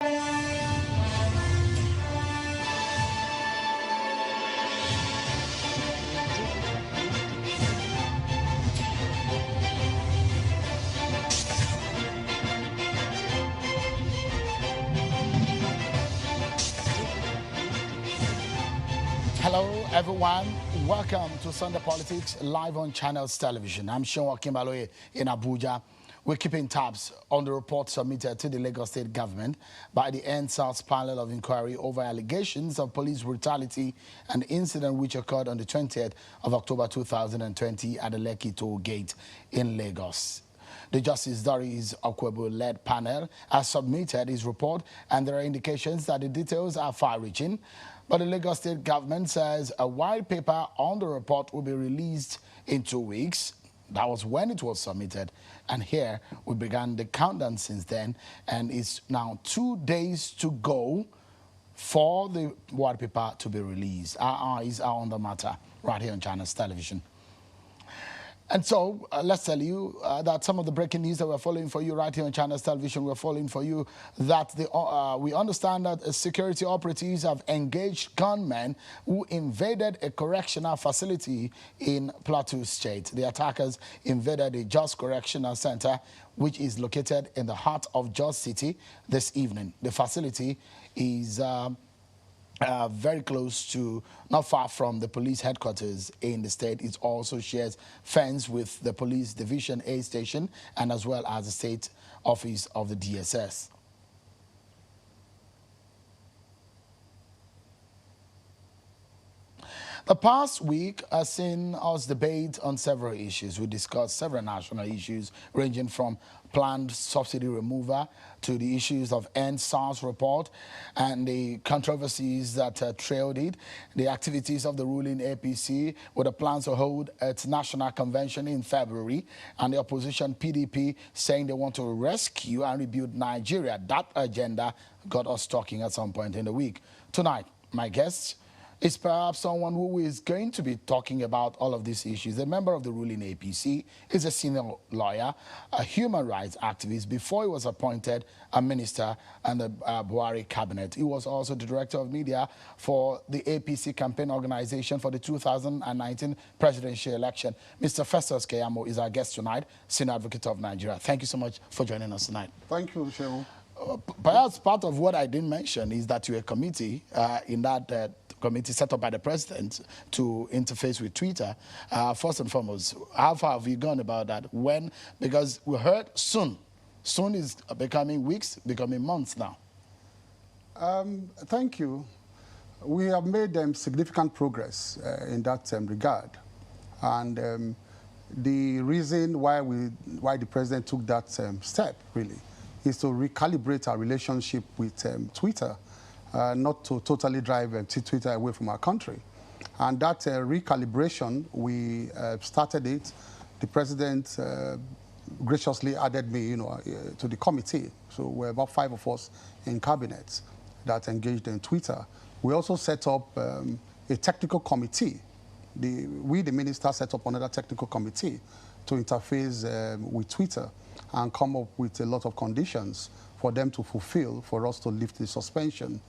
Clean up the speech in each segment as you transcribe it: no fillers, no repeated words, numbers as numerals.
Hello, everyone. Welcome to Sunday Politics live on Channels Television. I'm Sean Kimbaloye in Abuja. We're keeping tabs on the report submitted to the Lagos State government by the ENDSARS Panel of Inquiry over allegations of police brutality and incident which occurred on the 20th of October 2020 at the Lekki Toll Gate in Lagos. The Justice Doris Okwebo-led panel has submitted his report, and there are indications that the details are far-reaching. But the Lagos State government says a white paper on the report will be released in 2 weeks. That was when it was submitted. And here we began the countdown since then. And it's now 2 days to go for the white paper to be released. Our eyes are on the matter right here on Channels Television. And so, let's tell you that some of the breaking news that we're following for you right here on Channels Television, we're following for you that we understand that security operatives have engaged gunmen who invaded a correctional facility in Plateau State. The attackers invaded a Jos Correctional Center, which is located in the heart of Jos City this evening. The facility is very close to, not far from the police headquarters in the state. It also shares fence with the police division A station and as well as the state office of the DSS. The past week has seen us debate on several issues. We discussed several national issues ranging from planned subsidy removal to the issues of ENDSARS report and the controversies that trailed it, the activities of the ruling APC with the plans to hold its national convention in February, and the opposition PDP saying they want to rescue and rebuild Nigeria. That agenda got us talking at some point in the week. Tonight, my guests is perhaps someone who is going to be talking about all of these issues. A member of the ruling APC, is a senior lawyer, a human rights activist. Before he was appointed a minister in the Buhari cabinet, he was also the director of media for the APC campaign organization for the 2019 presidential election. Mr. Festus Keyamo is our guest tonight, senior advocate of Nigeria. Thank you so much for joining us tonight. Thank you, Cheryl. Perhaps part of what I didn't mention is that you're a committee in that committee set up by the president to interface with Twitter. First and foremost, how far have you gone about that? When? Because we heard soon. Soon is becoming weeks, becoming months now. Thank you. We have made significant progress in that regard. And the reason why the president took that step, really, is to recalibrate our relationship with Twitter, not to totally drive Twitter away from our country. And that recalibration, we started it. The president graciously added me, to the committee. So we're about 5 of us in cabinet that engaged in Twitter. We also set up a technical committee. We, the minister, set up another technical committee to interface with Twitter and come up with a lot of conditions for them to fulfill for us to lift the suspension.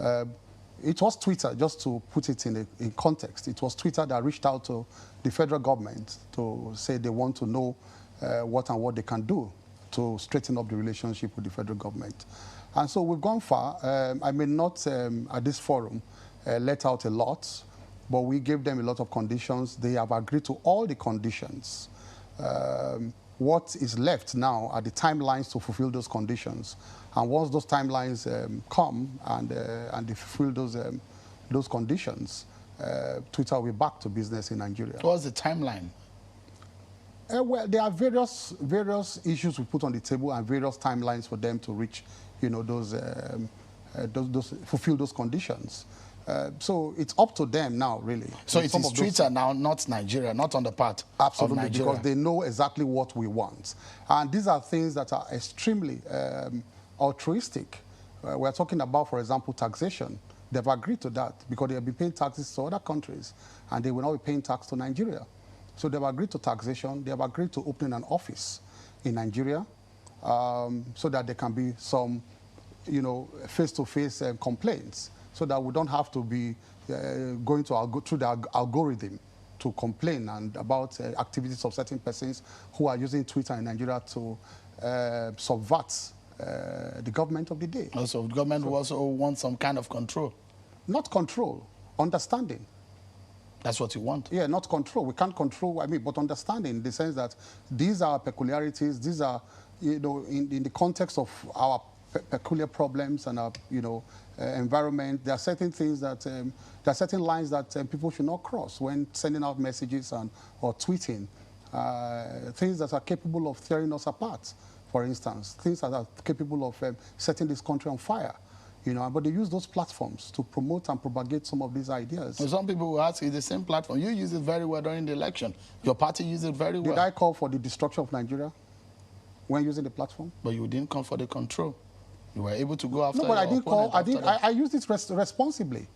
It was Twitter, just to put it in context, it was Twitter that reached out to the federal government to say they want to know what they can do to straighten up the relationship with the federal government. And so we've gone far. I may not, at this forum, let out a lot, but we gave them a lot of conditions. They have agreed to all the conditions. What is left now are the timelines to fulfill those conditions. And once those timelines come and they fulfill those conditions, Twitter will be back to business in Nigeria. What's the timeline? Well, there are various issues we put on the table and various timelines for them to reach, fulfill those conditions. So it's up to them now, really. So it is Twitter now, not Nigeria, not on the part of Nigeria. Because they know exactly what we want. And these are things that are extremely altruistic. We're talking about, for example, taxation. They've agreed to that because they have been paying taxes to other countries, and they will not be paying tax to Nigeria. So they've agreed to taxation. They have agreed to opening an office in Nigeria so that there can be some you know, face-to-face complaints, so that we don't have to be going to through the algorithm to complain and about activities of certain persons who are using Twitter in Nigeria to subvert the government of the day. Also, the government will also want some kind of control. Not control, understanding. That's what you want? Yeah, not control. We can't control, I mean, but understanding in the sense that these are peculiarities, these are, you know, in the context of our peculiar problems and our, you know, environment, there are certain things that, there are certain lines that people should not cross when sending out messages or tweeting. Things that are capable of tearing us apart, for instance. Things that are capable of setting this country on fire. You know, but they use those platforms to promote and propagate some of these ideas. Well, some people will ask, it's the same platform. You use it very well during the election. Your party used it very well. Did I call for the destruction of Nigeria when using the platform? But you didn't call for the control. You were able to go after. No, but I didn't call. I used it responsibly.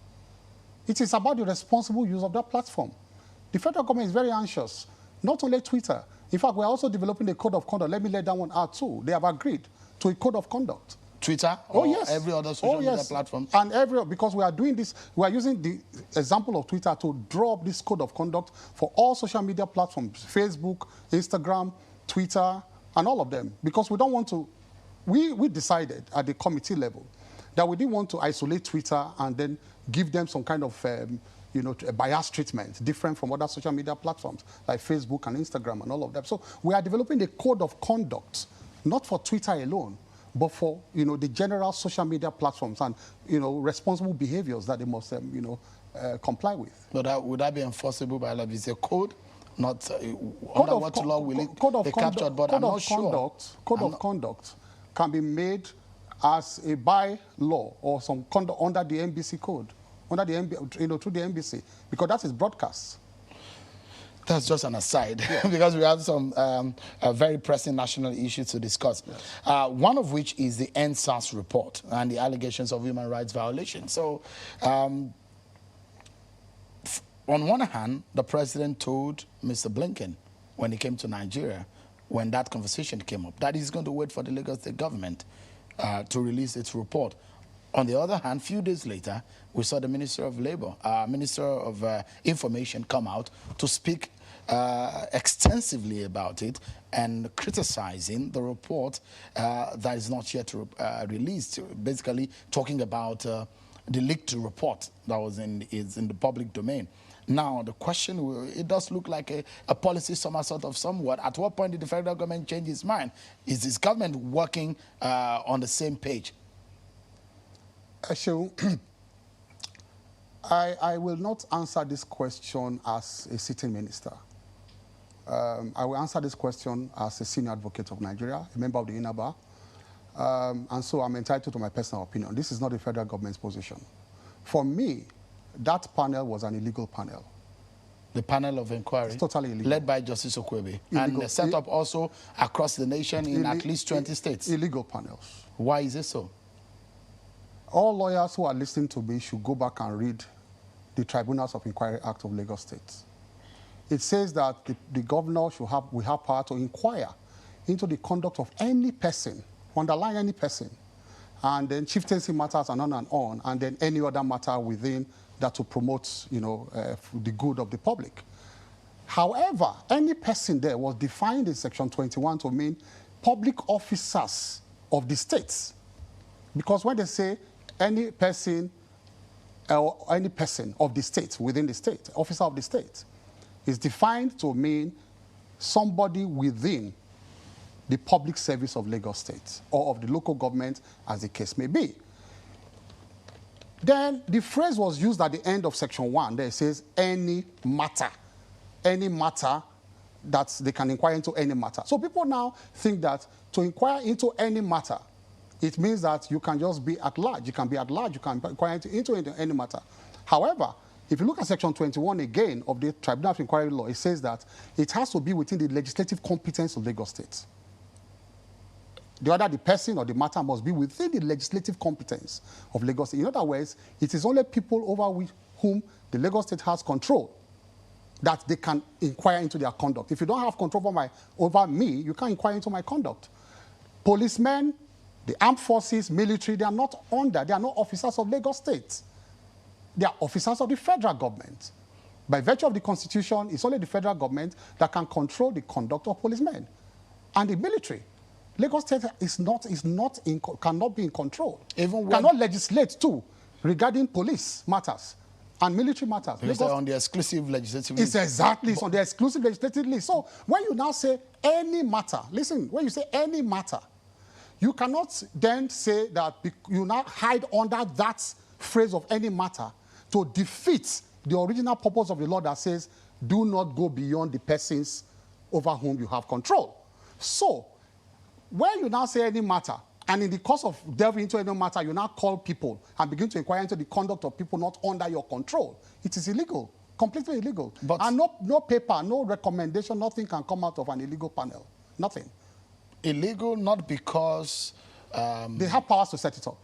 It is about the responsible use of that platform. The federal government is very anxious. Not only Twitter. In fact, we're also developing a code of conduct. Let me let that one out too. They have agreed to a code of conduct. Twitter or every other social media platform? And because we are doing this, we are using the example of Twitter to draw up this code of conduct for all social media platforms, Facebook, Instagram, Twitter, and all of them. Because we don't want to, we decided at the committee level that we didn't want to isolate Twitter and then give them some kind of, you know, a bias treatment, different from other social media platforms like Facebook and Instagram and all of them. So we are developing a code of conduct, not for Twitter alone, but for, you know, the general social media platforms and, you know, responsible behaviors that they must, you know, comply with. But would that be enforceable by law? Is a code, not under what law will it be captured? But I'm not sure. Code of conduct can be made as a by-law or some conduct under the NBC code, under the you know, through the NBC, because that is broadcast. That's just an aside, because we have some very pressing national issues to discuss. Yes. One of which is the ENDSARS report and the allegations of human rights violations. So, on one hand, the president told Mr. Blinken when he came to Nigeria, when that conversation came up, that he's going to wait for the Lagos State government to release its report. On the other hand, a few days later, we saw the Minister of Labor, Minister of Information come out to speak extensively about it and criticizing the report that is not yet released, basically talking about the leaked report that was in the public domain. Now, the question, it does look like a policy somersault of somewhat. At what point did the federal government change its mind? Is this government working on the same page? So, I will not answer this question as a sitting minister. I will answer this question as a senior advocate of Nigeria, a member of the inner bar. And so I'm entitled to my personal opinion. This is not the federal government's position. For me, that panel was an illegal panel. The panel of inquiry? It's totally illegal. Led by Justice Okwebe. And set up also across the nation in at least 20 states. Illegal panels. Why is it so? All lawyers who are listening to me should go back and read the Tribunals of Inquiry Act of Lagos State. It says that the governor will have power to inquire into the conduct of any person, underline any person, and then chieftaincy matters and on, and then any other matter within that to promote, you know, the good of the public. However, any person there was defined in Section 21 to mean public officers of the states. Because when they say any person or any person of the state, within the state, officer of the state, is defined to mean somebody within the public service of Lagos State or of the local government, as the case may be. Then the phrase was used at the end of Section 1. There it says any matter that they can inquire into any matter. So people now think that to inquire into any matter, it means that you can just be at large. You can be at large. You can inquire into any matter. However, if you look at Section 21 again of the Tribunal of Inquiry Law, it says that it has to be within the legislative competence of Lagos State. The person or the matter must be within the legislative competence of Lagos State. In other words, it is only people over whom the Lagos State has control that they can inquire into their conduct. If you don't have control over me, you can't inquire into my conduct. Policemen, The armed forces, military, they are not officers of Lagos State. They are officers of the federal government. By virtue of the Constitution, it's only the federal government that can control the conduct of policemen. And the military. Lagos State cannot be in control. Cannot legislate too regarding police matters and military matters. Because they're on the exclusive legislative list. It's exactly on the exclusive legislative list. So when you now say any matter, listen, when you say any matter, you cannot then say that you now hide under that phrase of any matter to defeat the original purpose of the law that says do not go beyond the persons over whom you have control. So when you now say any matter, and in the course of delving into any matter, you now call people and begin to inquire into the conduct of people not under your control, it is illegal, completely illegal. And no paper, no recommendation, nothing can come out of an illegal panel. Nothing. Illegal not because... they have powers to set it up.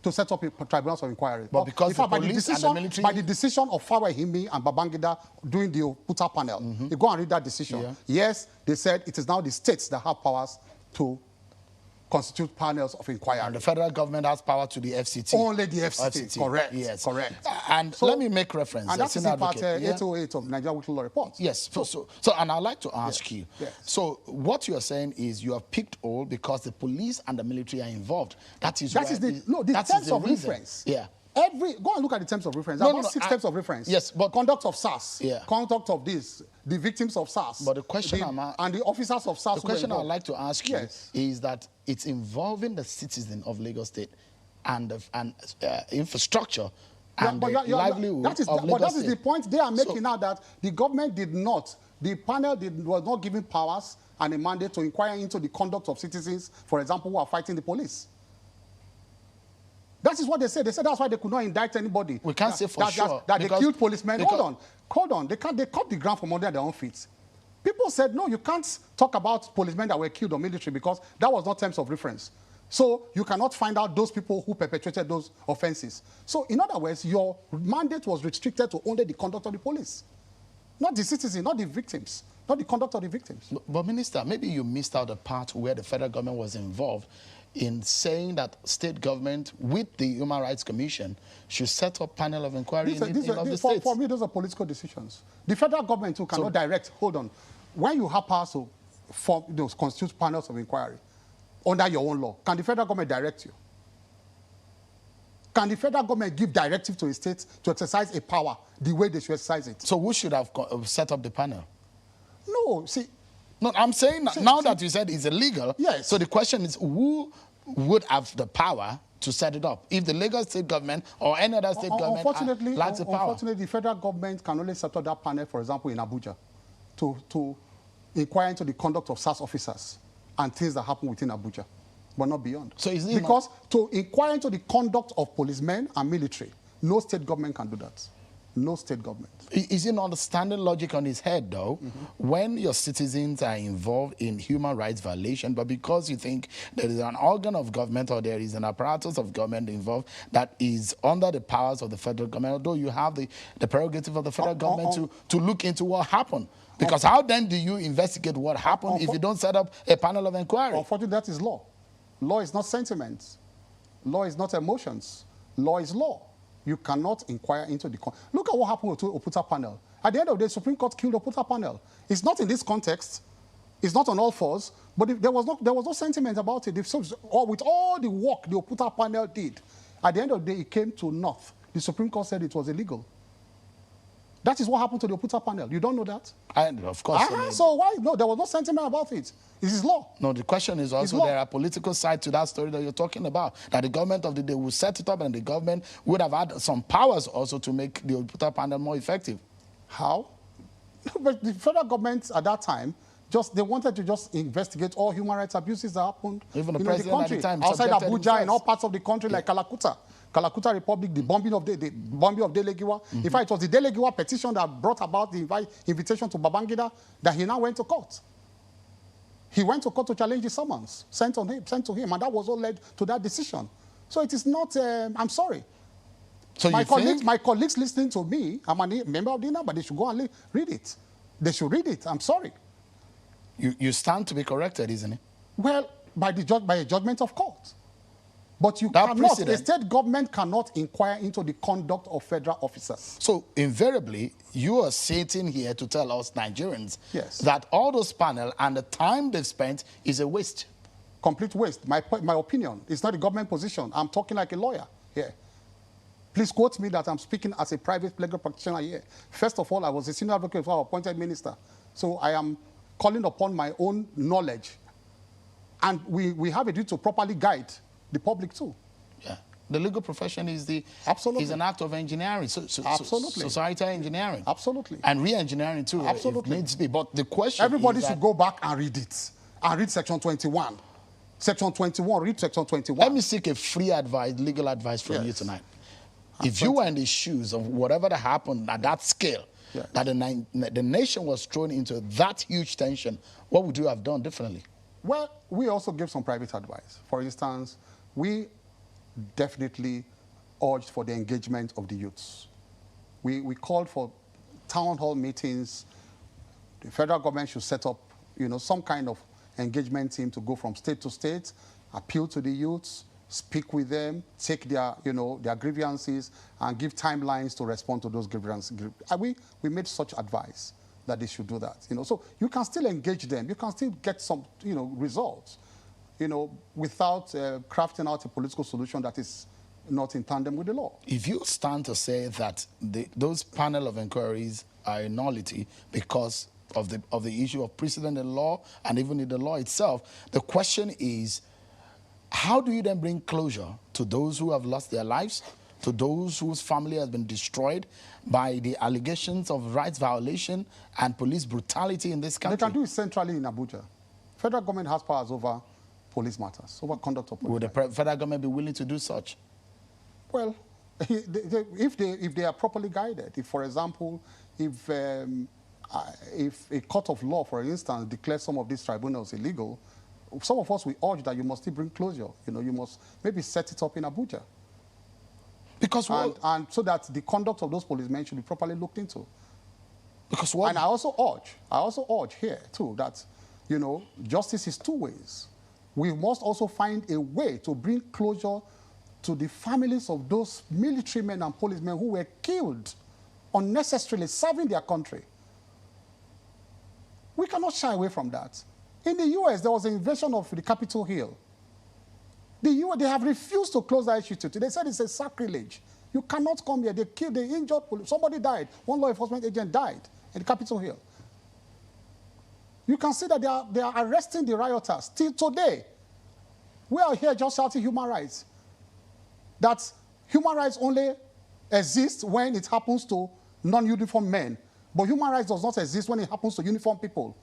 To set up tribunals of inquiry. But because the police and the military... By the decision of Fawahimi and Babangida during the Oputa panel, you go and read that decision. Yeah. Yes, they said it is now the states that have powers to constitute panels of inquiry. And the federal government has power to the FCT. Only the FCT. Correct. Yes. Correct. And so, let me make reference. And that's in part 808 of Nigeria Weekly Law Report. Yes. So and I'd like to ask you. Yes. So what you are saying is you have picked all because the police and the military are involved. The terms of reference. Yeah. Go and look at the terms of reference. There are 6 terms of reference. Yes, but conduct of SARS, conduct of this, the victims of SARS, but the question and the officers of SARS. The question I'd like to ask you is that it's involving the citizen of Lagos State and infrastructure and livelihood of Lagos State. But that is the point they are making now, that the government the panel was not given powers and a mandate to inquire into the conduct of citizens, for example, who are fighting the police. That is what they said. They said that's why they could not indict anybody. We can't say for sure. That they killed policemen. Hold on. They cut the ground from under their own feet. People said, no, you can't talk about policemen that were killed or military because that was not terms of reference. So you cannot find out those people who perpetrated those offenses. So in other words, your mandate was restricted to only the conduct of the police. Not the citizens, not the victims, not the conduct of the victims. But Minister, maybe you missed out the part where the federal government was involved in saying that state government with the Human Rights Commission should set up panel of inquiry in the states. For me, those are political decisions. The federal government too cannot direct. Hold on. When you have powers to form those constitute panels of inquiry under your own law, can the federal government direct you? Can the federal government give directive to a state to exercise a power the way they should exercise it? So who should have set up the panel? No, see... No, I'm saying that you said it's illegal. Yes. So the question is, who would have the power to set it up? If the Lagos state government or any other state government lacks the power. Unfortunately, the federal government can only set up that panel, for example, in Abuja, to inquire into the conduct of SARS officers and things that happen within Abuja, but not beyond. So because to inquire into the conduct of policemen and military, no state government can do that. No state government. Is it not standing logic on his head, though, when your citizens are involved in human rights violation, but because you think there is an organ of government or there is an apparatus of government involved that is under the powers of the federal government, although you have the prerogative of the federal government to look into what happened? Because how then do you investigate what happened if you don't set up a panel of inquiry? Unfortunately, that is law. Law is not sentiments. Law is not emotions. Law is law. You cannot inquire into the... Look at what happened to Oputa panel. At the end of the day, Supreme Court killed Oputa panel. It's not in this context. It's not on all fours. But there was no sentiment about it. With all the work the Oputa panel did, at the end of the day, it came to naught. The Supreme Court said it was illegal. That is what happened to the Oputa panel. You don't know that? Of course. So why? No, there was no sentiment about it. This is law. No, the question is also there are political side to that story that you're talking about. That the government of the day will set it up and the government would have had some powers also to make the Oputa panel more effective. How? But the federal government at that time, they wanted to just investigate all human rights abuses that happened even the president country, at the time, outside Abuja and all parts of the country like Kalakuta Republic, the bombing of Delegiwa. In fact, it was the Delegiwa petition that brought about the invitation to Babangida that he now went to court. He went to court to challenge the summons sent to him, and that was what led to that decision. So it is not, I'm sorry. So my colleagues listening to me, I'm a member of the INA, but they should go and read it. They should read it. I'm sorry. You stand to be corrected, isn't it? Well, by a judgment of court. But you That cannot, precedent- a state government cannot inquire into the conduct of federal officers. So invariably, you are sitting here to tell us Nigerians Yes. that all those panel and the time they've spent is a waste. Complete waste. My opinion. It's not a government position. I'm talking like a lawyer here. Please quote me that I'm speaking as a private legal practitioner here. First of all, I was a senior advocate for our appointed minister. So I am calling upon my own knowledge. And we have a duty to properly guide the public too. Yeah. The legal profession is Absolutely. is an act of engineering. Absolutely. Societal engineering. Absolutely. And re-engineering too. Absolutely. If needs be. But the question Everybody is should that, go back and read it. And read section 21. Section 21, read section 21. let me seek a free advice, legal advice from Yes. you tonight. If you were in the shoes of whatever that happened at that scale, Yes. that the nation was thrown into that huge tension, what would you have done differently? Well, we also give some private advice. For instance, we definitely urged for the engagement of the youths. We called for town hall meetings. The federal government should set up, some kind of engagement team to go from state to state, appeal to the youths, speak with them, take their, their grievances, and give timelines to respond to those grievances. We made such advice that they should do that. So you can still engage them. You can still get some, results, without crafting out a political solution that is not in tandem with the law. If you stand to say that those panel of inquiries are a nullity because of the issue of precedent in law and even in the law itself, the question is, how do you then bring closure to those who have lost their lives, to those whose family has been destroyed by the allegations of rights violation and police brutality in this country? They can do it centrally in Abuja. Federal government has powers over police matters, over conduct of police. Would the federal government be willing to do such? Well, if they are properly guided, if, for example, if a court of law, for instance, declares some of these tribunals illegal, some of us, we urge that you must still bring closure. You must maybe set it up in Abuja. Because and so that the conduct of those policemen should be properly looked into. Because what? And I also urge here too that, justice is two ways. We must also find a way to bring closure to the families of those military men and policemen who were killed unnecessarily serving their country. We cannot shy away from that. In the U.S., there was an invasion of the Capitol Hill. They have refused to close that issue today. They said it's a sacrilege. You cannot come here. They killed, they injured police. Somebody died. One law enforcement agent died in the Capitol Hill. You can see that they are arresting the rioters till today. We are here just shouting human rights. That human rights only exist when it happens to non-uniform men. But human rights does not exist when it happens to uniformed people.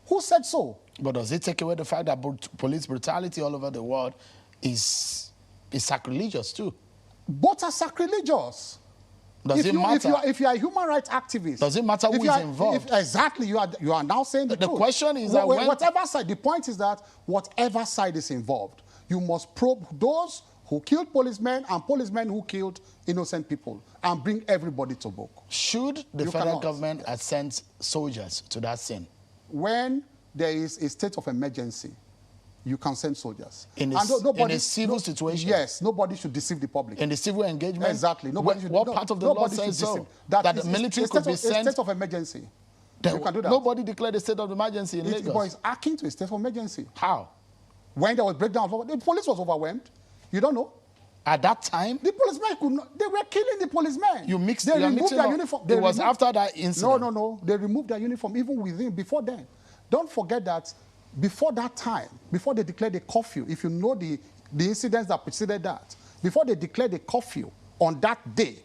Who said so? But does it take away the fact that police brutality all over the world is sacrilegious too? Both are sacrilegious. Does it matter? If you are a human rights activist, does it matter who is involved? Exactly, you are now saying the truth. The question is that whatever side, the point is that whatever side is involved, you must probe those who killed policemen and policemen who killed innocent people and bring everybody to book. Should the federal government have sent soldiers to that scene? When there is a state of emergency, you can send soldiers. In a civil situation? Yes, nobody should deceive the public. In the civil engagement? Exactly. What part of the law says so? That the military could be sent? A state of emergency. You can do that. Nobody declared a state of emergency in Lagos. But it's akin to a state of emergency. How? When there was breakdown, the police was overwhelmed. You don't know? At that time? The policemen could not. They were killing the policemen. You mixed. They removed their uniform. It was after that incident. No. They removed their uniform even before then. Don't forget that before that time, before they declared a curfew, if you know the incidents that preceded that, before they declared a curfew on that day,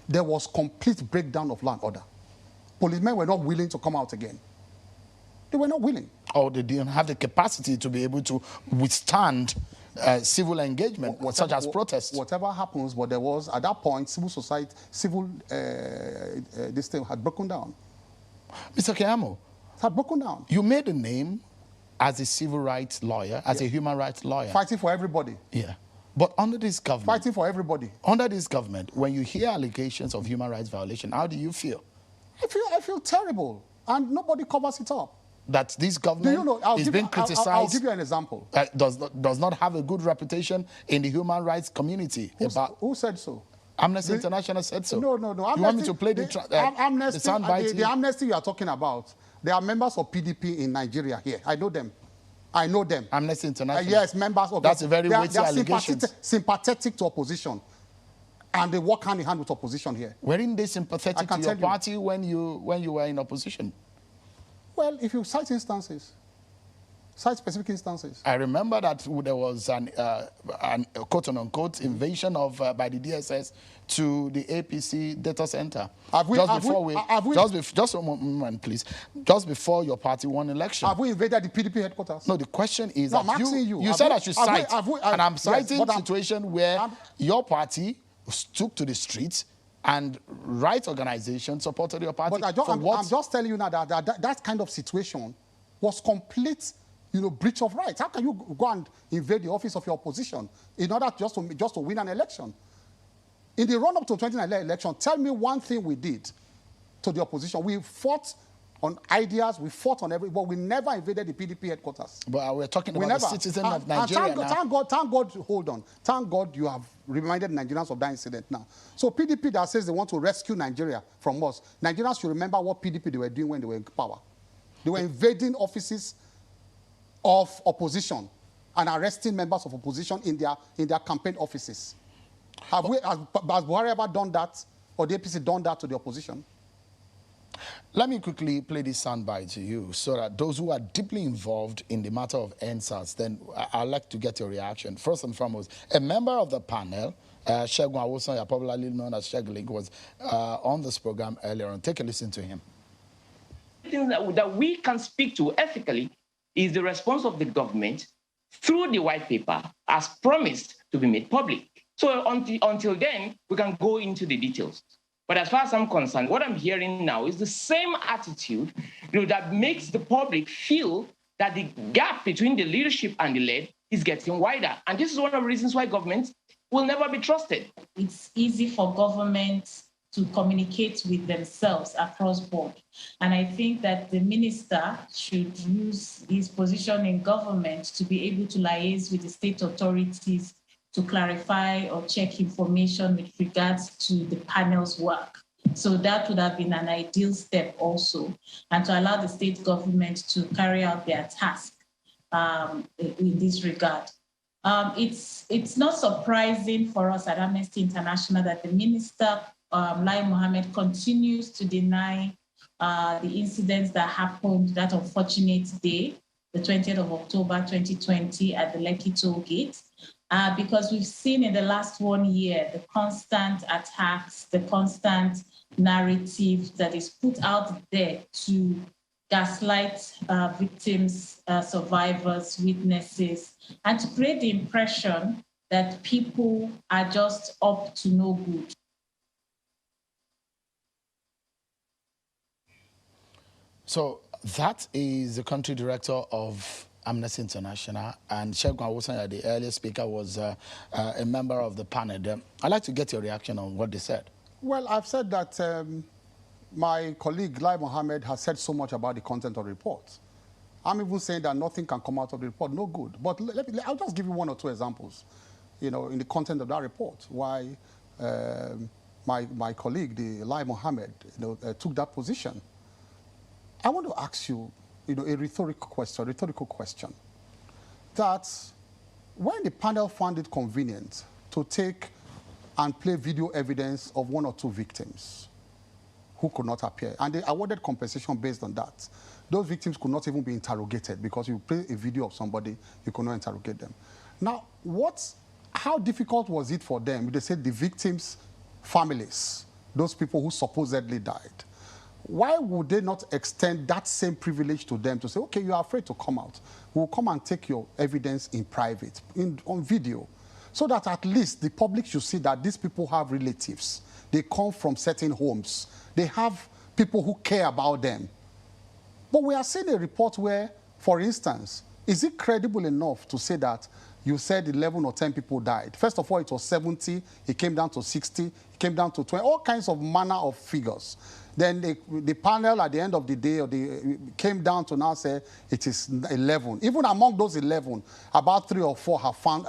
there was complete breakdown of law and order. Policemen were not willing to come out again. They were not willing. Or they didn't have the capacity to be able to withstand civil engagement, such as protests. Whatever happens, but there was, at that point, this thing had broken down. Mr. Keyamo, it had broken down. You made a name as a civil rights lawyer, as a human rights lawyer. Fighting for everybody. Yeah. But under this government... Fighting for everybody. Under this government, when you hear allegations of human rights violation, how do you feel? I feel terrible, and nobody covers it up. that this government is being criticized? I'll give you an example. Does not have a good reputation in the human rights community. Who said so? Amnesty International said so. No. You want me to play the soundbite? The Amnesty you are talking about, they are members of PDP in Nigeria here. I know them. Amnesty International? Yes, members of... That's a very weighty allegation. Sympathetic to opposition. And they work hand in hand with opposition here. Weren't they sympathetic to your party when you were in opposition? Well, if you cite instances, cite specific instances. I remember that there was an quote-unquote invasion by the DSS to the APC data center. Just a moment, please. Just before your party won election. Have we invaded the PDP headquarters? No, the question is no, that you said I should cite, and I'm citing a situation where your party took to the streets and right organizations supported your party. But I'm just telling you now that kind of situation was complete, breach of rights. How can you go and invade the office of your opposition in order just to win an election? In the run-up to 2019 election, tell me one thing we did to the opposition. We fought on ideas, we fought on everything, but we never invaded the PDP headquarters. But we're talking about the citizen of Nigeria now. Thank God, hold on. Thank God you have reminded Nigerians of that incident now. So PDP that says they want to rescue Nigeria from us, Nigerians should remember what PDP they were doing when they were in power. They were invading offices of opposition and arresting members of opposition in their campaign offices. Has Buhari ever done that, or the APC done that to the opposition? Let me quickly play this soundbite to you so that those who are deeply involved in the matter of ENDSARS, then I'd like to get your reaction. First and foremost, a member of the panel, Segun Awosanya, popularly known as Shegulik, was on this program earlier on. Take a listen to him. The thing that we can speak to ethically is the response of the government through the white paper as promised to be made public. So until then, we can go into the details. But as far as I'm concerned, what I'm hearing now is the same attitude that makes the public feel that the gap between the leadership and the led is getting wider. And this is one of the reasons why governments will never be trusted. It's easy for governments to communicate with themselves across board. And I think that the minister should use his position in government to be able to liaise with the state authorities to clarify or check information with regards to the panel's work. So that would have been an ideal step also, and to allow the state government to carry out their task in this regard. It's not surprising for us at Amnesty International that the minister, Lai Mohammed, continues to deny the incidents that happened that unfortunate day, the 20th of October 2020 at the Lekki toll gate. Because we've seen in the last 1 year the constant attacks, the constant narrative that is put out there to gaslight victims, survivors, witnesses, and to create the impression that people are just up to no good. So that is the country director of Amnesty International, and Segun Awosanya, the earlier speaker, was a member of the panel. I'd like to get your reaction on what they said. Well, I've said that my colleague, Lai Mohammed, has said so much about the content of the report. I'm even saying that nothing can come out of the report, no good. But I'll just give you one or two examples, in the content of that report, why my colleague, the Lai Mohammed, took that position. I want to ask you, a rhetorical question, that when the panel found it convenient to take and play video evidence of one or two victims who could not appear, and they awarded compensation based on that, those victims could not even be interrogated because you play a video of somebody, you could not interrogate them. Now, how difficult was it for them? They said the victims' families, those people who supposedly died, why would they not extend that same privilege to them to say, okay, you are afraid to come out. We'll come and take your evidence in private, on video, so that at least the public should see that these people have relatives. They come from certain homes. They have people who care about them. But we are seeing a report where, for instance, is it credible enough to say that you said 11 or 10 people died. First of all, it was 70, it came down to 60, it came down to 20, all kinds of manner of figures. Then the panel at the end of the day came down to now say it is 11. Even among those 11, about 3 or 4 have found,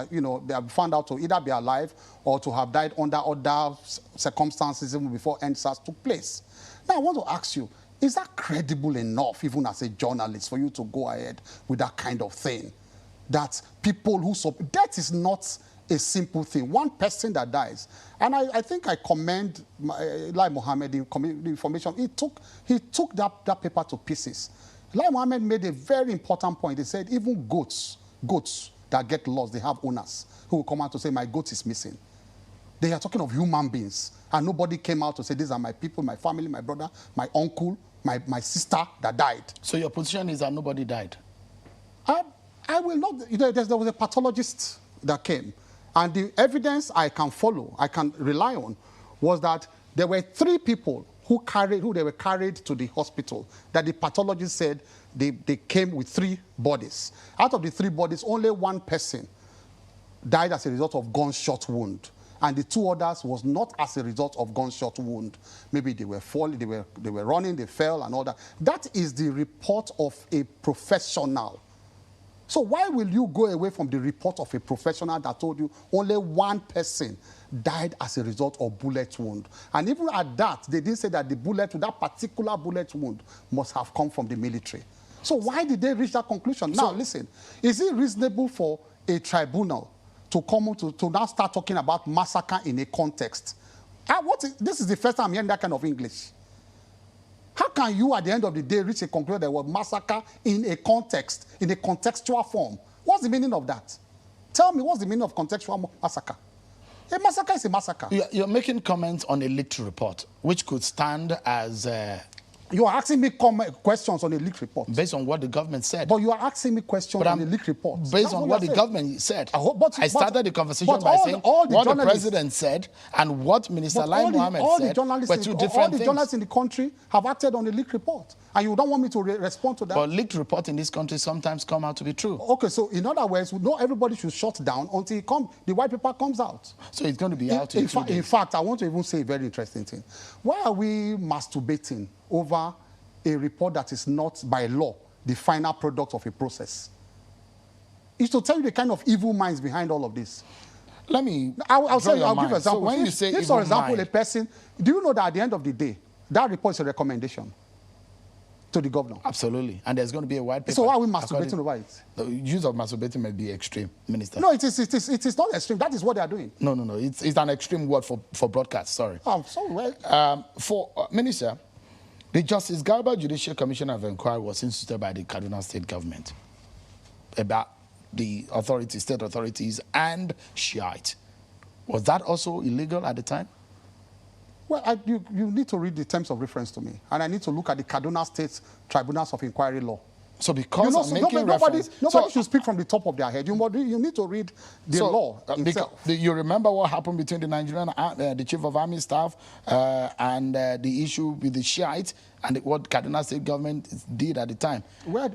they have found out to either be alive or to have died under other circumstances even before ENDSARS took place. Now, I want to ask you, is that credible enough, even as a journalist, for you to go ahead with that kind of thing? That people who... Death is not a simple thing. One person that dies. And I think I commend Lai Mohammed, the information. He took that paper to pieces. Lai Mohammed made a very important point. He said even goats that get lost, they have owners who will come out to say, my goat is missing. They are talking of human beings. And nobody came out to say, these are my people, my family, my brother, my uncle, my sister that died. So your position is that nobody died? I will not... there was a pathologist that came. And the evidence I can follow, I can rely on, was that there were 3 people who they were carried to the hospital, that the pathologist said they came with 3 bodies. Out of the 3 bodies, only 1 person died as a result of gunshot wound. And the 2 others was not as a result of gunshot wound. Maybe they were falling, they were running, they fell and all that. That is the report of a professional. So why will you go away from the report of a professional that told you only 1 person died as a result of bullet wound? And even at that, they didn't say that that particular bullet wound must have come from the military. So why did they reach that conclusion? Now, listen, is it reasonable for a tribunal to come to now start talking about massacre in a context? This is the first time I'm hearing that kind of English. How can you, at the end of the day, reach a conclusion that was massacre in a context, in a contextual form? What's the meaning of that? Tell me, what's the meaning of contextual massacre? A massacre is a massacre. You're making comments on a leaked report, which could stand as... You are asking me questions on a leaked report. Based on what the government said. But you are asking me questions on a leaked report. Based on what the government said. I started the conversation by saying what the president said and what Minister Lai Mohammed said were 2 different things. All the journalists in the country have acted on a leaked report. And you don't want me to respond to that? But leaked reports in this country sometimes come out to be true. Okay, so in other words, not everybody should shut down until the white paper comes out. So it's going to be out in 2 days. In fact, I want to even say a very interesting thing. Why are we masturbating over a report that is not, by law, the final product of a process? It's to tell you the kind of evil minds behind all of this. Let me... I'll give examples. So when you say if, for example, a person... Do you know that at the end of the day, that report is a recommendation to the governor? Absolutely. And there's going to be a white paper. So why are we masturbating over it? The use of masturbating may be extreme, Minister. No, it is not extreme. That is what they are doing. No. It's an extreme word for broadcast. Sorry. Oh, sorry. Minister, the Justice Garba Judicial Commission of Inquiry was instituted by the Kaduna State government about the authorities, state authorities, and Shiite. Was that also illegal at the time? Well, you need to read the terms of reference to me, and I need to look at the Kaduna State Tribunals of Inquiry law. So because I'm making reference... Nobody should speak from the top of their head. You need to read the law itself. You remember what happened between the Nigerian, the Chief of Army Staff, and the issue with the Shiite and what Kaduna State government did at the time.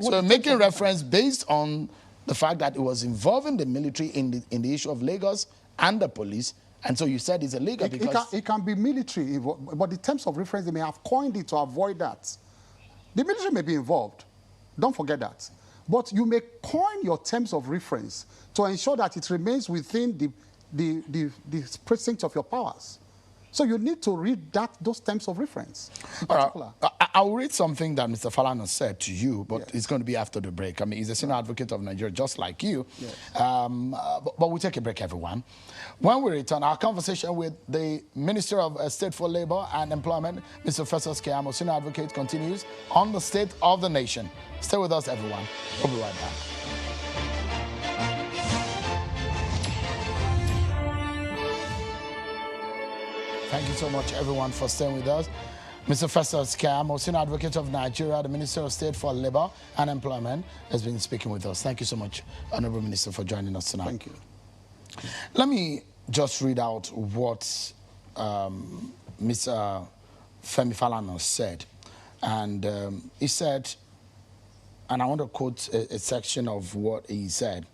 So making reference based on the fact that it was involving the military in the issue of Lagos and the police, and so you said it's illegal because... It can be military, but the terms of reference, they may have coined it to avoid that. The military may be involved. Don't forget that. But you may coin your terms of reference to ensure that it remains within the precinct of your powers. So you need to read those terms of reference in particular. I'll read something that Mr. Falana said to you, but it's going to be after the break. I mean, he's a senior advocate of Nigeria, just like you. Yes. But we'll take a break, everyone. When we return, our conversation with the Minister of State for Labor and Employment, Mr. Festus Keyamo, senior advocate, continues on the state of the nation. Stay with us, everyone. We'll be right back. Thank you so much, everyone, for staying with us. Mr. Festus Keyamo, senior advocate of Nigeria, the Minister of State for Labor and Employment, has been speaking with us. Thank you so much, Honorable Minister, for joining us tonight. Thank you. Let me just read out what Mr. Femi Falana said. And he said, and I want to quote a section of what he said.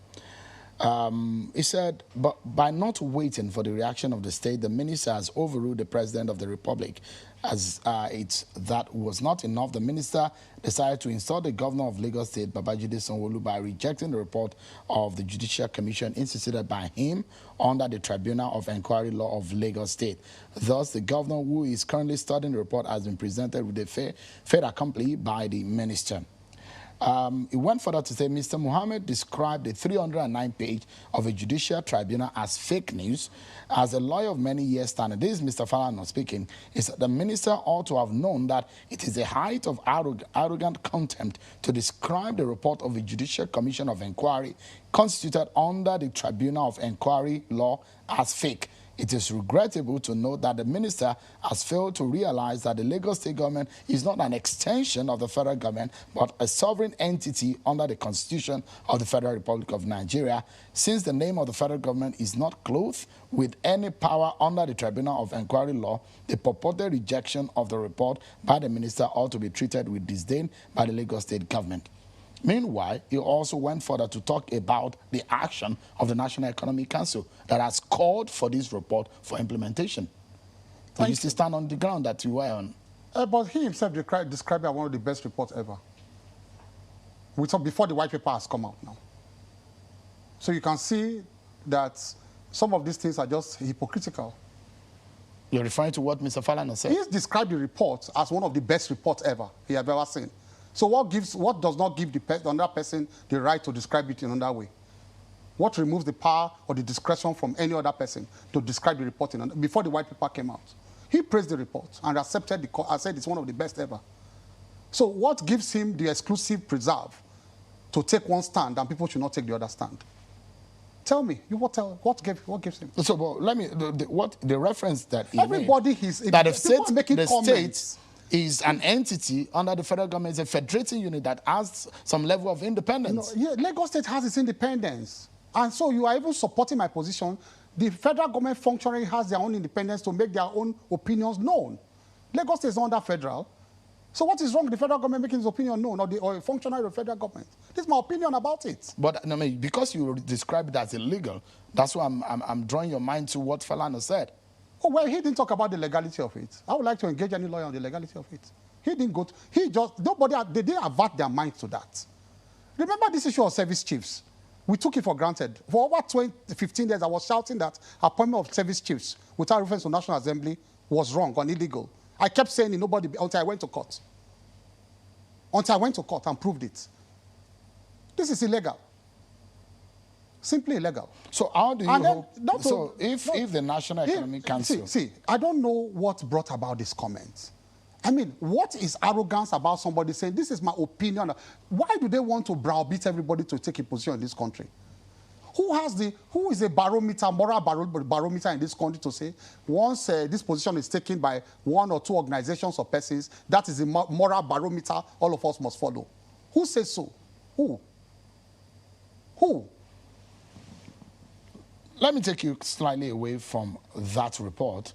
He said, but by not waiting for the reaction of the state, the minister has overruled the president of the republic. As that was not enough, the minister decided to install the governor of Lagos State, Babajide Sanwo-Olu, by rejecting the report of the Judicial Commission instituted by him under the Tribunal of Inquiry Law of Lagos State. Thus, the governor, who is currently studying the report, has been presented with a fait accompli by the minister. He went further to say Mr. Mohammed described the 309 page of a judicial tribunal as fake news. As a lawyer of many years standing, this is Mr. Falana speaking, is that the minister ought to have known that it is a height of arrogant contempt to describe the report of a Judicial Commission of Inquiry constituted under the Tribunal of Inquiry Law as fake. It is regrettable to note that the minister has failed to realize that the Lagos State government is not an extension of the federal government, but a sovereign entity under the Constitution of the Federal Republic of Nigeria. Since the name of the federal government is not clothed with any power under the Tribunal of Inquiry Law, the purported rejection of the report by the minister ought to be treated with disdain by the Lagos State government. Meanwhile, he also went further to talk about the action of the National Economic Council that has called for this report for implementation. So you still stand on the ground that you were on. But he himself described it as one of the best reports ever. We talked before the white paper has come out now. So you can see that some of these things are just hypocritical. You're referring to what Mr. Falana said? He's described the report as one of the best reports ever he have ever seen. So what does not give the other person the right to describe it in another way? What removes the power or the discretion from any other person to describe the report before the white paper came out? He praised the report and accepted and said it's one of the best ever. So what gives him the exclusive preserve to take one stand and people should not take the other stand? Tell me, what gives him? So, but let me, the reference that he Everybody made, he's that the state is an entity under the federal government, it's a federating unit that has some level of independence. Yeah, Lagos State has its independence. And so you are even supporting my position. The federal government functionary has their own independence to make their own opinions known. Lagos State is under federal. So what is wrong with the federal government making his opinion known, or a functionary of the federal government? This is my opinion about it. But I mean, because you describe it as illegal, that's why I'm drawing your mind to what Falana said. Oh, well, he didn't talk about the legality of it. I would like to engage any lawyer on the legality of it. He didn't go to, they didn't avert their minds to that. Remember this issue of service chiefs? We took it for granted. For over 15 years, I was shouting that appointment of service chiefs without reference to National Assembly was wrong and illegal. I kept saying it, nobody, until I went to court. Until I went to court and proved it. This is illegal. Simply illegal. So how do you hope? So if the National Economic Council... See, I don't know what brought about this comment. I mean, what is arrogance about somebody saying, this is my opinion? Why do they want to browbeat everybody to take a position in this country? Who is a barometer, moral barometer in this country to say, once this position is taken by one or two organizations or persons, that is a moral barometer all of us must follow? Who says so? Who? Let me take you slightly away from that report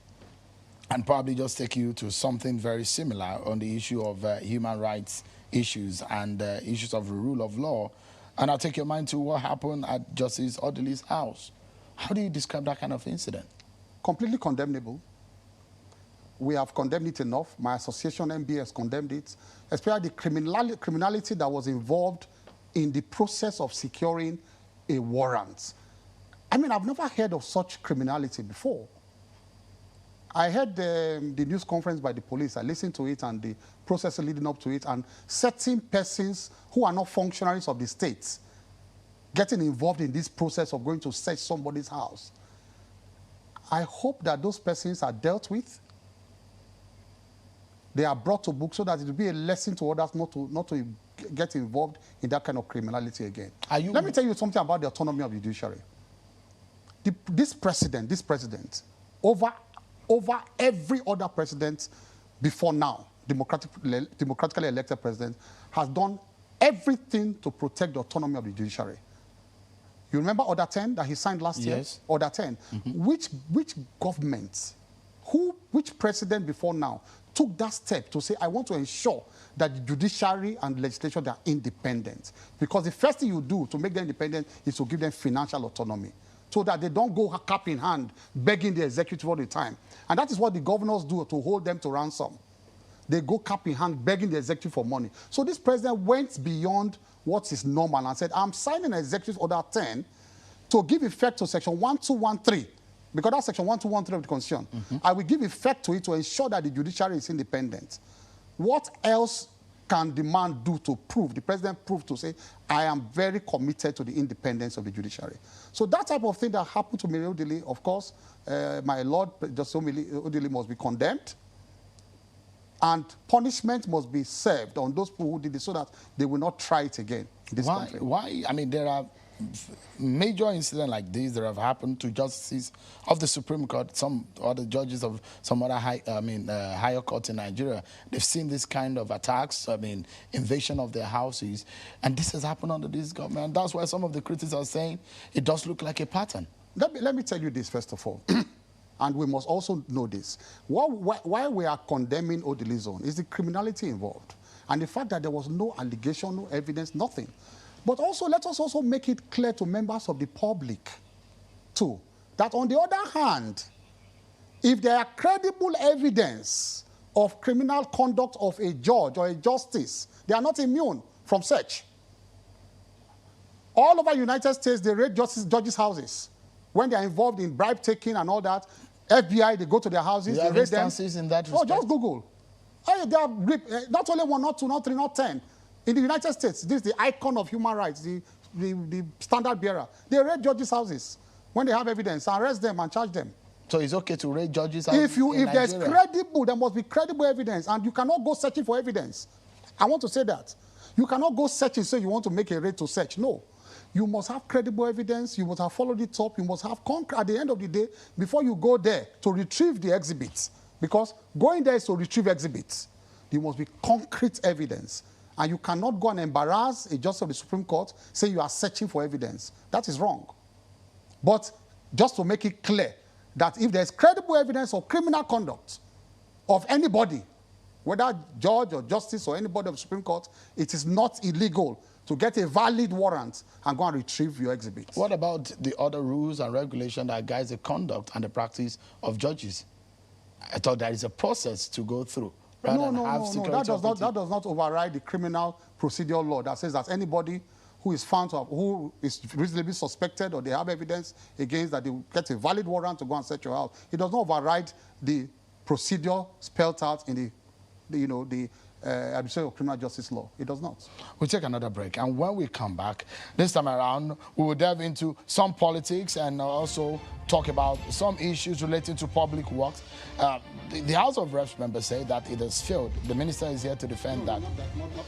and probably just take you to something very similar on the issue of human rights issues and issues of the rule of law. And I'll take your mind to what happened at Justice Odili's house. How do you describe that kind of incident? Completely condemnable. We have condemned it enough. My association, MB, has condemned it, especially the criminality that was involved in the process of securing a warrant. I mean, I've never heard of such criminality before. I heard the news conference by the police. I listened to it and the process leading up to it, and certain persons who are not functionaries of the state getting involved in this process of going to search somebody's house. I hope that those persons are dealt with. They are brought to book so that it will be a lesson to others not to get involved in that kind of criminality again. Let me tell you something about the autonomy of the judiciary. This president, over every other president before now, democratically elected president, has done everything to protect the autonomy of the judiciary. You remember Order 10 that he signed last year? Yes. Order 10. Mm-hmm. Which government, which president before now took that step to say, I want to ensure that the judiciary and legislation are independent? Because the first thing you do to make them independent is to give them financial autonomy, so that they don't go cap in hand begging the executive all the time. And that is what the governors do to hold them to ransom. They go cap in hand begging the executive for money. So this president went beyond what is normal and said, I'm signing an executive order 10 to give effect to section 1213, because that's section 1213 of the Constitution. I will give effect to it to ensure that the judiciary is independent. What else can the man do to prove, the president prove to say, I am very committed to the independence of the judiciary? So that type of thing that happened to Mary Odili, of course, my Lord, Justice Odili must be condemned, and punishment must be served on those people who did it, so that they will not try it again in this country. Why? I mean, there are major incidents like this that have happened to justices of the Supreme Court, some other judges of some other higher courts in Nigeria. They've seen this kind of attacks, invasion of their houses, and this has happened under this government. That's why some of the critics are saying it does look like a pattern. Let me tell you this, first of all, and we must also know this. Why we are condemning Odili's zone is the criminality involved, and the fact that there was no allegation, no evidence, nothing. But also, let us also make it clear to members of the public, too, that on the other hand, if there are credible evidence of criminal conduct of a judge or a justice, they are not immune from search. All over the United States, they raid judges' houses. When they are involved in bribe taking and all that, FBI, they go to their houses, they raid them. In that respect? Oh, just Google. They are not only 1, not 2, not 3, not 10. In the United States, this is the icon of human rights, the standard bearer. They raid judges' houses when they have evidence, arrest them and charge them. So it's okay to raid judges' houses If there's credible, there must be credible evidence, and you cannot go searching for evidence. I want to say that. You cannot go searching so you want to make a raid to search. No. You must have credible evidence, you must have followed it up, you must have concrete at the end of the day before you go there to retrieve the exhibits. Because going there is to retrieve exhibits. There must be concrete evidence. And you cannot go and embarrass a justice of the Supreme Court, say you are searching for evidence. That is wrong. But just to make it clear that if there's credible evidence of criminal conduct of anybody, whether judge or justice or anybody of the Supreme Court, it is not illegal to get a valid warrant and go and retrieve your exhibits. What about the other rules and regulations that guide the conduct and the practice of judges? I thought there is a process to go through. No. That does not override the criminal procedural law that says that anybody who is found to have, who is reasonably suspected or they have evidence against, that they will get a valid warrant to go and search your house. It does not override the procedure spelled out in the Administration of Criminal Justice law. It does not. We'll take another break, and when we come back, this time around, we will delve into some politics and also talk about some issues relating to public works. The House of Reps members say that it has failed. The minister is here to defend that. Not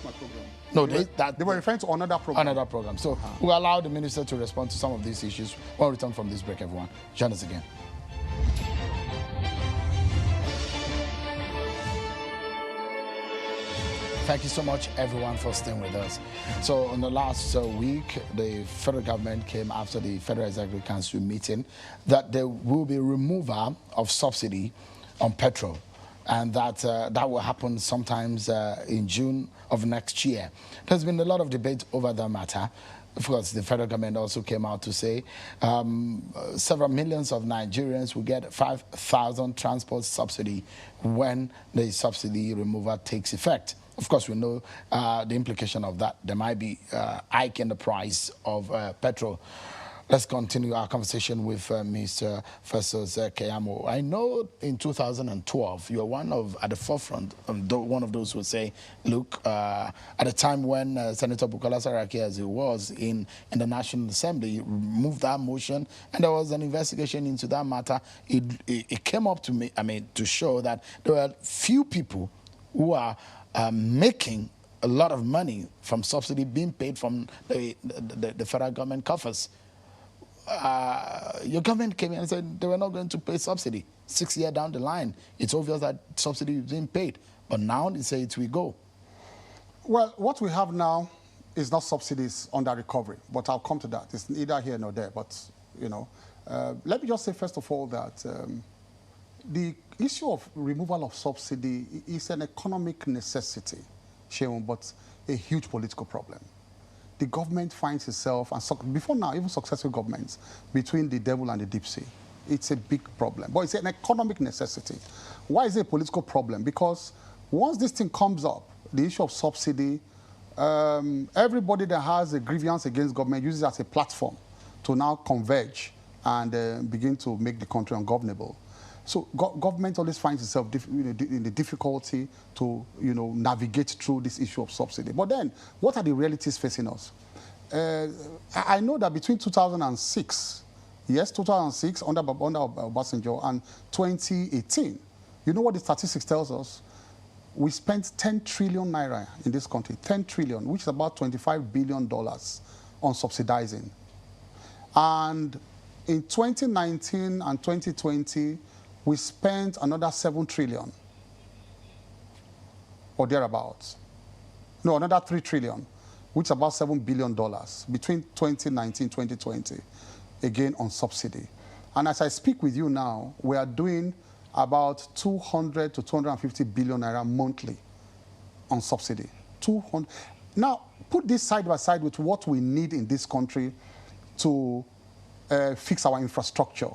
my program. No, they were referring to another program. Another program. So we'll allow the minister to respond to some of these issues when we return from this break, everyone. Join us again. Thank you so much, everyone, for staying with us. So, in the last week, the federal government came after the Federal Executive Council meeting that there will be removal of subsidy on petrol, and that will happen sometimes in June of next year. There's been a lot of debate over that matter. Of course, the federal government also came out to say several millions of Nigerians will get 5,000 transport subsidy when the subsidy removal takes effect. Of course, we know the implication of that. There might be hike in the price of petrol. Let's continue our conversation with Mr. Festus Keyamo. I know in 2012, you were at the forefront, one of those who say, look, at a time when Senator Bukola Saraki, as he was in the National Assembly, moved that motion, and there was an investigation into that matter. It came up to me, to show that there were few people who are making a lot of money from subsidy being paid from the federal government coffers. Your government came in and said they were not going to pay subsidy. 6 years down the line, it's obvious that subsidy is being paid. But now they say it will go. Well, what we have now is not subsidies under recovery, but I'll come to that. It's neither here nor there. But, let me just say, first of all, that the issue of removal of subsidy is an economic necessity, Sheon, but a huge political problem. The government finds itself, and before now, even successive governments, between the devil and the deep sea. It's a big problem, but it's an economic necessity. Why is it a political problem? Because once this thing comes up, the issue of subsidy, everybody that has a grievance against government uses it as a platform to now converge and begin to make the country ungovernable. So government always finds itself in the difficulty to navigate through this issue of subsidy. But then, what are the realities facing us? I know that between 2006, yes, 2006 under Obasanjo, and 2018, you know what the statistics tells us? We spent 10 trillion naira in this country, 10 trillion, which is about $25 billion on subsidizing. And in 2019 and 2020, we spent another 7 trillion or thereabouts. No, another 3 trillion, which is about $7 billion between 2019 and 2020, again on subsidy. And as I speak with you now, we are doing about 200 to 250 billion naira monthly on subsidy. 200. Now, put this side by side with what we need in this country to fix our infrastructure.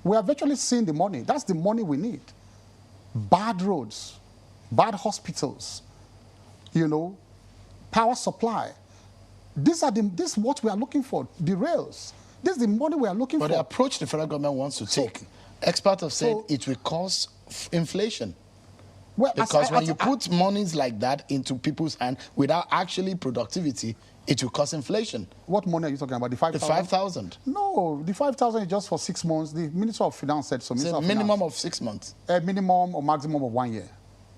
We are virtually seeing the money. That's the money we need. Bad roads, bad hospitals, power supply. This is what we are looking for, the rails. This is the money we are looking for. But the approach the federal government wants to take, experts have said it will cause inflation. Well, because when you put monies like that into people's hands without actually productivity, it will cause inflation. What money are you talking about? The 5,000? The 5,000. No, the 5,000 is just for 6 months. The Minister of Finance said so. It's a minimum of 6 months. A minimum or maximum of 1 year.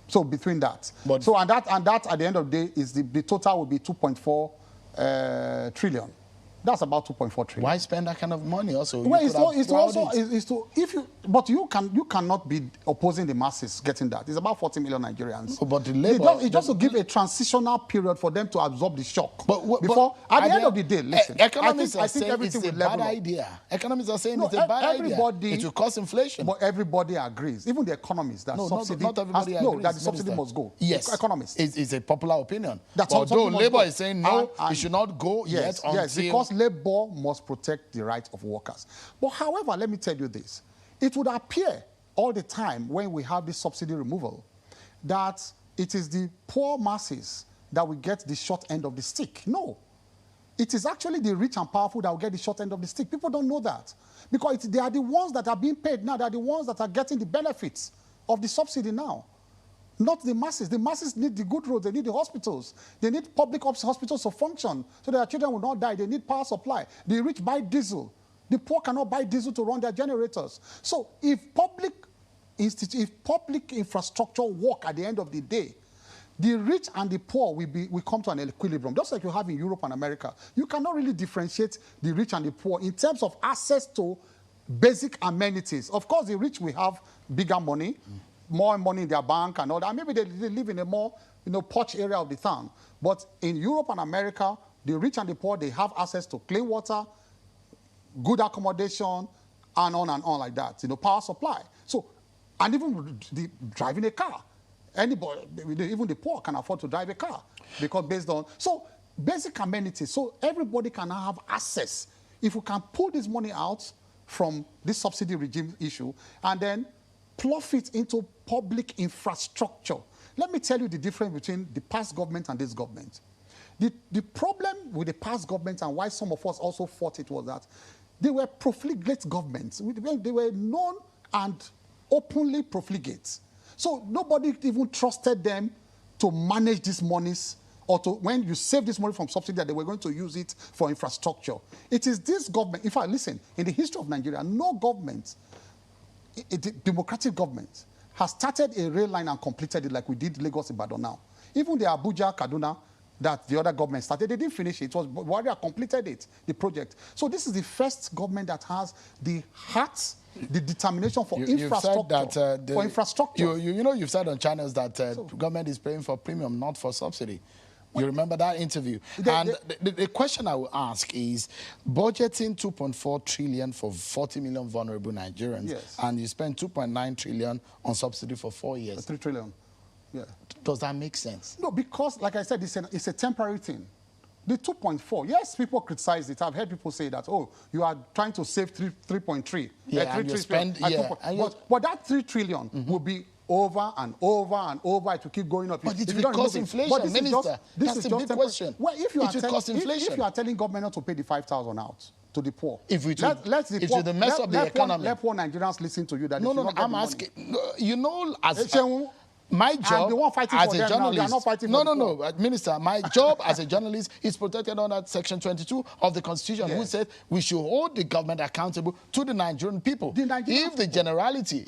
So between that. And that at the end of the day is the total will be 2.4 trillion. That's about 2.4 trillion. Why spend that kind of money also? Well, but you cannot be opposing the masses getting that. It's about 40 million Nigerians. No, but the labor... It's just to give a transitional period for them to absorb the shock. At the end of the day, listen, economists are saying it's a bad idea. Economists are saying it's a bad idea. It will cause inflation. But everybody agrees. Even the economists that subsidy... Not everybody agrees. that the subsidy must go. Yes. Economists. It's a popular opinion. Although Labour is saying no, it should not go yet until... Yes, because labor must protect the rights of workers. But however, let me tell you this. It would appear all the time when we have this subsidy removal that it is the poor masses that will get the short end of the stick. No. It is actually the rich and powerful that will get the short end of the stick. People don't know that. Because they are the ones that are being paid now. They are the ones that are getting the benefits of the subsidy now. Not the masses. The masses need the good roads. They need the hospitals. They need public hospitals to function so that their children will not die. They need power supply. The rich buy diesel. The poor cannot buy diesel to run their generators. So if public infrastructure work at the end of the day, the rich and the poor will come to an equilibrium, just like you have in Europe and America. You cannot really differentiate the rich and the poor in terms of access to basic amenities. Of course, the rich will have bigger money, more money in their bank and all that. Maybe they live in a more posh area of the town. But in Europe and America, the rich and the poor, they have access to clean water, good accommodation, and on like that. Power supply. So, and even driving a car. Anybody, even the poor can afford to drive a car because based on basic amenities. So everybody can now have access. If we can pull this money out from this subsidy regime issue and then plough it into public infrastructure. Let me tell you the difference between the past government and this government. The problem with the past government and why some of us also fought it was that they were profligate governments. They were known and openly profligate. So nobody even trusted them to manage these monies or to, when you save this money from subsidy, that they were going to use it for infrastructure. It is this government. In fact, listen, in the history of Nigeria, no government, democratic government, has started a rail line and completed it like we did Lagos Ibadan now. Even the Abuja, Kaduna, that the other government started, they didn't finish it. It was Buhari completed it, the project. So this is the first government that has the heart, the determination for infrastructure. You've said on channels that government is paying for premium, not for subsidy. You remember that interview? The question I will ask is, budgeting 2.4 trillion for 40 million vulnerable Nigerians, yes, and you spend 2.9 trillion on subsidy for 4 years. 3 trillion. Yeah. Does that make sense? No, because, like I said, it's a temporary thing. The 2.4, yes, people criticize it. I've heard people say that, oh, you are trying to save 3.3. Yeah, and you spend, but that 3 trillion will be over and over and over. It will keep going up. But it will cause inflation, Minister. That's the big question. Well, if you are cost inflation. If you are telling government not to pay the 5,000 out to the poor, if we the mess up the economy. Let poor Nigerians listen to you. That no, I'm asking. You know, as my job as a journalist, Minister, my job as a journalist is protected under Section 22 of the Constitution, who said we should hold the government accountable to the Nigerian people. If the generality,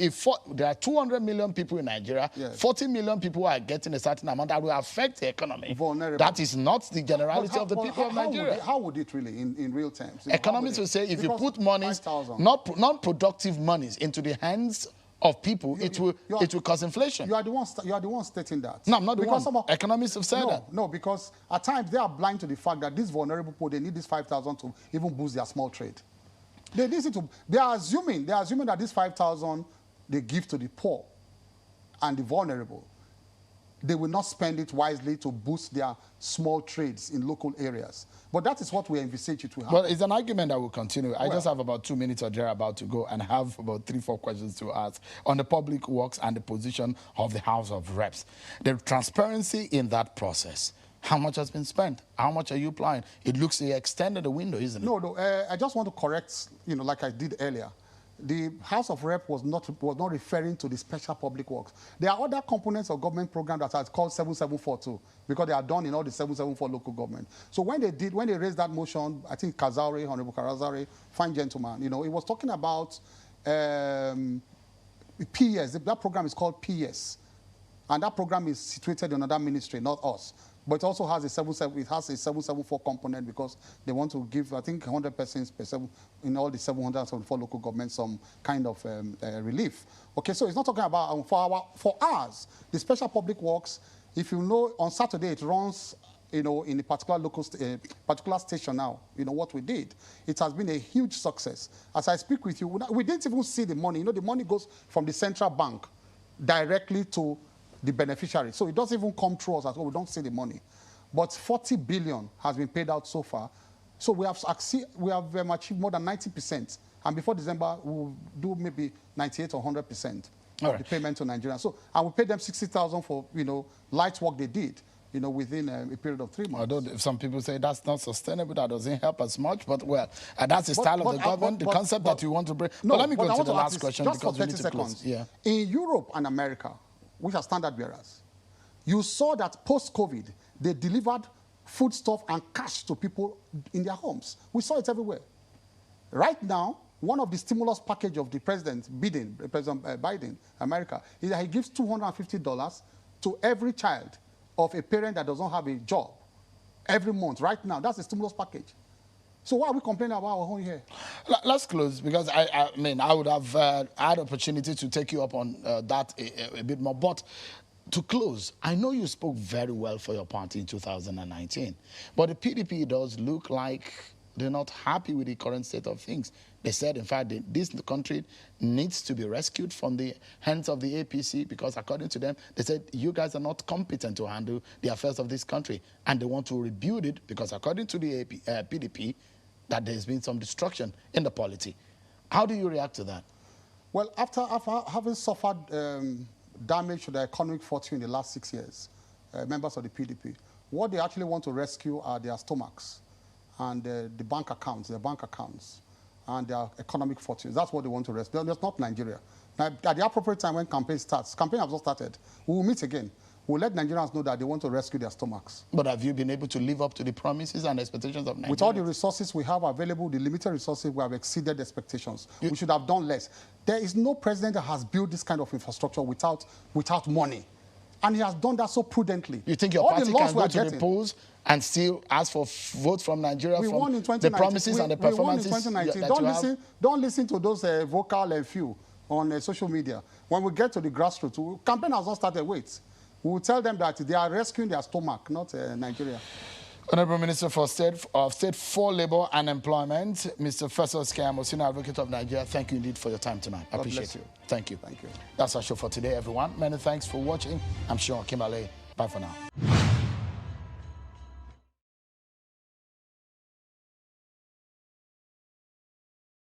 there are 200 million people in Nigeria, 40 million people are getting a certain amount that will affect the economy. Vulnerable. That is not the generality of the people of Nigeria. How would it really, in real terms? Economists will say if you put monies, non-productive monies, into the hands of people, it will cause inflation. You are the one stating that. No, I'm not the one. Economists have said that. No, because at times they are blind to the fact that these vulnerable people, they need this 5,000 to even boost their small trade. They are assuming that this 5,000 they give to the poor and the vulnerable, they will not spend it wisely to boost their small trades in local areas. But that is what we envisage it will happen. Well, it's an argument that will continue. I just have about 2 minutes or there about to go and have about 3-4 questions to ask on the public works and the position of the House of Reps. The transparency in that process. How much has been spent? How much are you applying? It looks like you extended the window, isn't it? No, I just want to correct, like I did earlier. The House of Rep was not referring to the special public works. There are other components of government program that are called 7742 because they are done in all the 774 local government. So when they raised that motion, I think Honorable Kazari, fine gentleman, it was talking about PS. That program is called PS, and that program is situated in another ministry, not us. But it also has a 774 component because they want to give, I think, 100 persons per in all the 774 local governments some kind of relief. Okay, so it's not talking about for us, the special public works. If you know, on Saturday it runs, in a particular station now. What we did, it has been a huge success. As I speak with you, we didn't even see the money. The money goes from the central bank directly to the beneficiary. So it doesn't even come through us at all. We don't see the money. But 40 billion has been paid out so far. So we have achieved more than 90%. And before December, we'll do maybe 98 or 100% of the payment to Nigerians. So, and we paid them 60,000 for, light work they did, within a period of 3 months. Although some people say that's not sustainable, that doesn't help us much, but well, that's the style of the government, the concept that you want to bring. No, but let me go to the last question just because for 30 we need to seconds. close. Yeah. In Europe and America, which are standard bearers, you saw that post-COVID, they delivered foodstuff and cash to people in their homes. We saw it everywhere. Right now, one of the stimulus package of the President Biden, America, is that he gives $250 to every child of a parent that doesn't have a job every month. Right now, that's the stimulus package. So why are we complaining about our home here? Let's close, because I would have had opportunity to take you up on that a bit more. But to close, I know you spoke very well for your party in 2019, but the PDP does look like they're not happy with the current state of things. They said, in fact, this country needs to be rescued from the hands of the APC because, according to them, they said, you guys are not competent to handle the affairs of this country. And they want to rebuild it because, according to the PDP, that there's been some destruction in the polity. How do you react to that? Well, after having suffered damage to their economic fortune in the last 6 years, members of the PDP, what they actually want to rescue are their stomachs and their bank accounts, and their economic fortunes. That's what they want to rescue. That's not Nigeria. Now, at the appropriate time when campaign starts, campaign has not started, we will meet again. We'll let Nigerians know that they want to rescue their stomachs. But have you been able to live up to the promises and expectations of Nigerians? With all the resources we have available, the limited resources, we have exceeded expectations. We should have done less. There is no president that has built this kind of infrastructure without money. And he has done that so prudently. You think your party can go to the polls and still ask for votes from Nigeria from the promises and the performances? We won in 2019. Don't listen to those vocal few on social media. When we get to the grassroots, campaign has not started. Wait. we will tell them that they are rescuing their stomach, not Nigeria. Honorable Minister for State for Labor and Employment, Mr. Festus Keyamo, Senior Advocate of Nigeria, thank you indeed for your time tonight. I appreciate it. Thank you. Thank you. That's our show for today, everyone. Many thanks for watching. I'm Sean Kimbale. Bye for now.